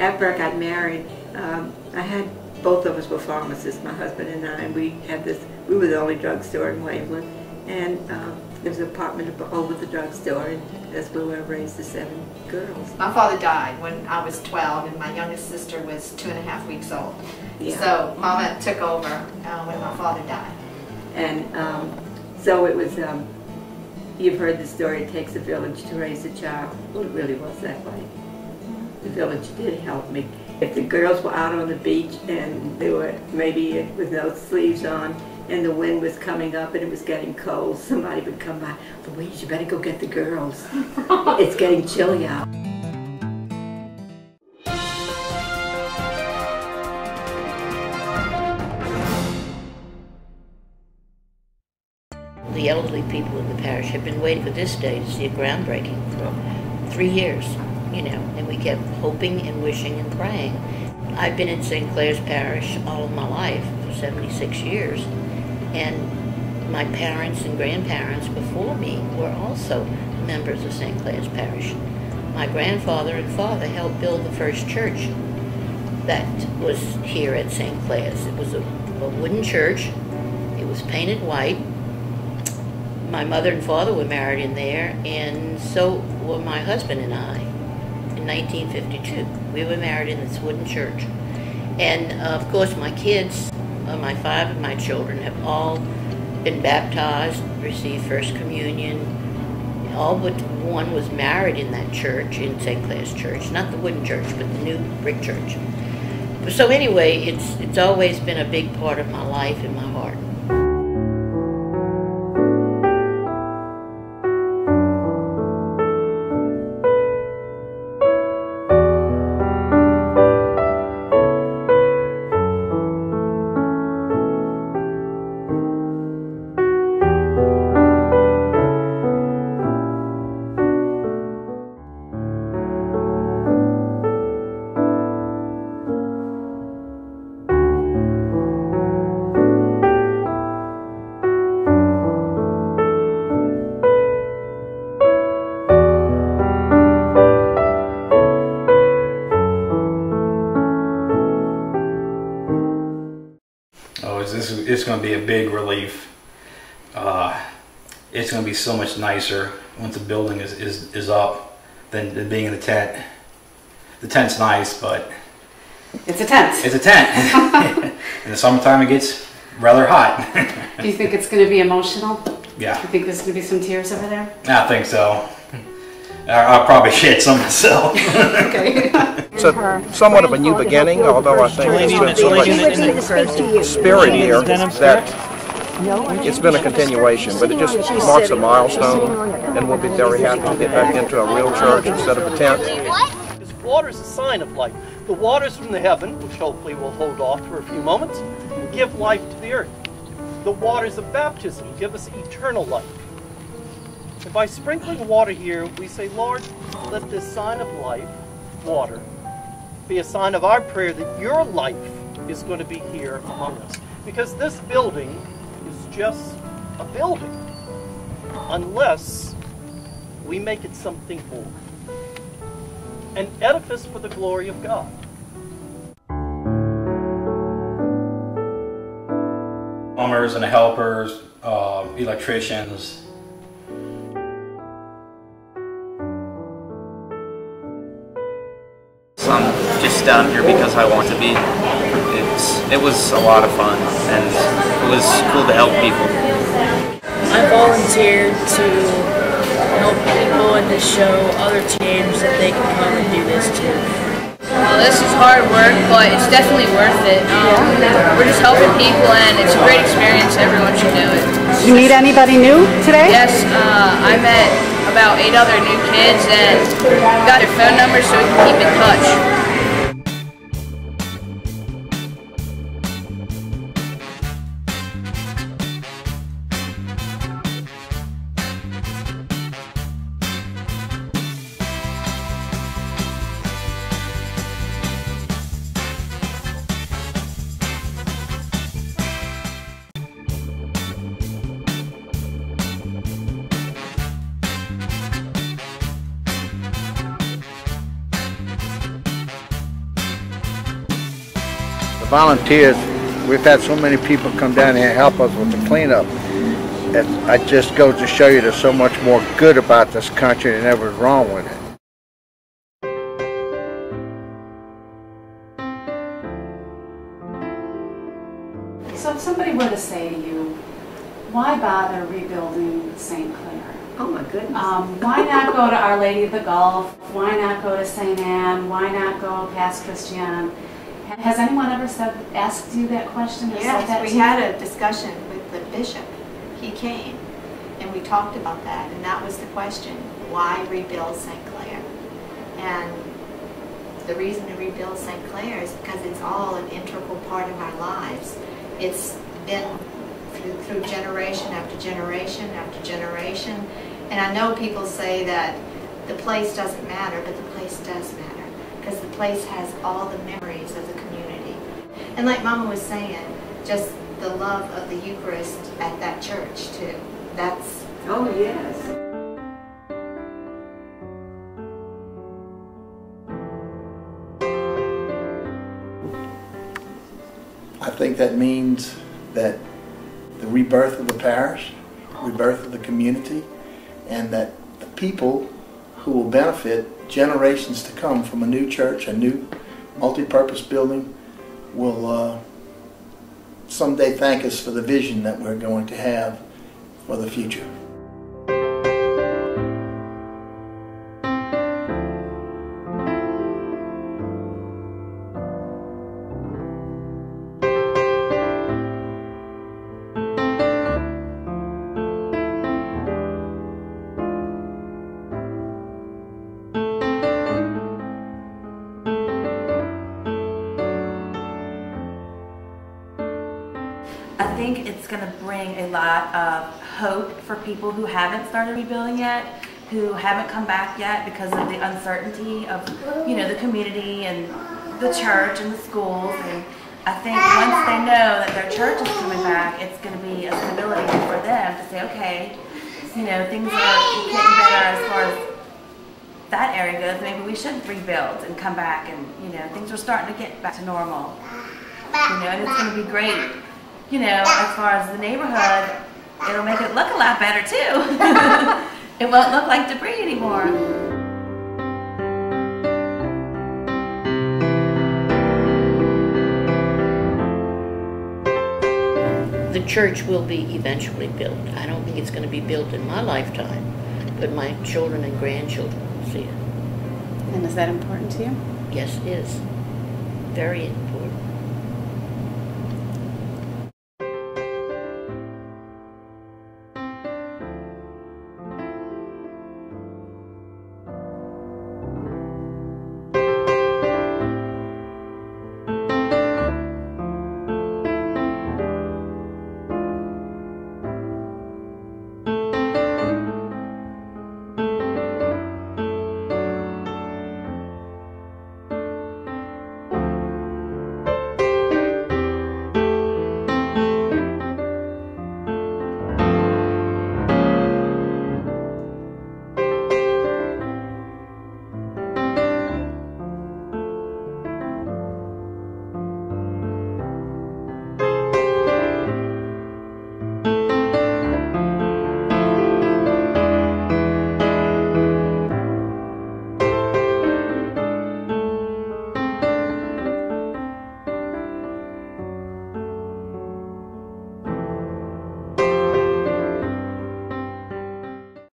after I got married, I had, both of us were pharmacists, my husband and I, and we were the only drugstore in Waveland, and there was an apartment over the drugstore, and that's where we raised the 7 girls. My father died when I was 12, and my youngest sister was 2.5 weeks old. Yeah. So Mama took over when my father died. And so it was, you've heard the story, it takes a village to raise a child. Well, it really was that way. The village did help me. If the girls were out on the beach and they were maybe with no sleeves on and the wind was coming up and it was getting cold, somebody would come by, Louise, you better go get the girls. It's getting chilly out. The elderly people in the parish have been waiting for this day to see a groundbreaking for 3 years, you know, and we kept hoping and wishing and praying. I've been in St. Clare's parish all of my life, for 76 years, and my parents and grandparents before me were also members of St. Clare's parish. My grandfather and father helped build the first church that was here at St. Clare's. It was a wooden church. It was painted white. My mother and father were married in there, and so were my husband and I in 1952. We were married in this wooden church. And of course my kids, my 5 of my children, have all been baptized, received First Communion. All but one was married in that church, in St. Clare's Church. Not the wooden church, but the new brick church. So anyway, it's always been a big part of my life and my heart. It's going to be a big relief. It's going to be so much nicer once the building is up than being in the tent. The tent's nice, but it's a tent. It's a tent. In the summertime, it gets rather hot. Do you think it's going to be emotional? Yeah. You think there's going to be some tears over there? I think so. I'll probably shed some myself. Okay. It's somewhat of a new beginning, although I think there's been so much spirit here that it's been a continuation, but it just marks a milestone, and we'll be very happy to get back into a real church instead of a tent. Because water is a sign of life. The waters from the heaven, which hopefully we'll hold off for a few moments, give life to the earth. The waters of baptism give us eternal life. And by sprinkling water here, we say, Lord, let this sign of life, water, be a sign of our prayer that your life is going to be here among us. Because this building is just a building, unless we make it something more. An edifice for the glory of God. Plumbers and helpers, electricians. I'm just down here because I want to be. It was a lot of fun, and it was cool to help people. I volunteered to help people and to show other teenagers that they can come and do this too. Well, this is hard work, but it's definitely worth it. We're just helping people, and it's a great experience. Everyone should do it. Did you meet anybody new today? Yes, I met about 8 other new kids, and got their phone numbers so we can keep in touch. The volunteers, we've had so many people come down here and help us with the cleanup. It just goes to show you there's so much more good about this country than ever was wrong with it. So if somebody were to say to you, why bother rebuilding St. Clare? Oh my goodness. Why not go to Our Lady of the Gulf? Why not go to St. Anne? Why not go past Christian? Has anyone ever asked you that question or said that Yes, to we you? had a discussion with the bishop. He came and we talked about that, and that was the question: why rebuild St. Clare? And the reason to rebuild St. Clare is because it's all an integral part of our lives. It's been through generation after generation after generation. And I know people say that the place doesn't matter, but the place does matter, because the place has all the memories of the community. And like Mama was saying, just the love of the Eucharist at that church too. That's... Oh yes. I think that means that the rebirth of the parish, rebirth of the community, and that the people who will benefit generations to come from a new church, a new multi-purpose building, will someday thank us for the vision that we're going to have for the future. I think it's going to bring a lot of hope for people who haven't started rebuilding yet, who haven't come back yet because of the uncertainty of, you know, the community and the church and the schools. And I think once they know that their church is coming back, it's going to be a stability for them to say, okay, you know, things are getting better as far as that area goes. Maybe we should rebuild and come back, and, you know, things are starting to get back to normal. You know, and it's going to be great. You know, as far as the neighborhood, it'll make it look a lot better too. It won't look like debris anymore. The church will be eventually built. I don't think it's going to be built in my lifetime, but my children and grandchildren will see it. And is that important to you? Yes, it is. Very important.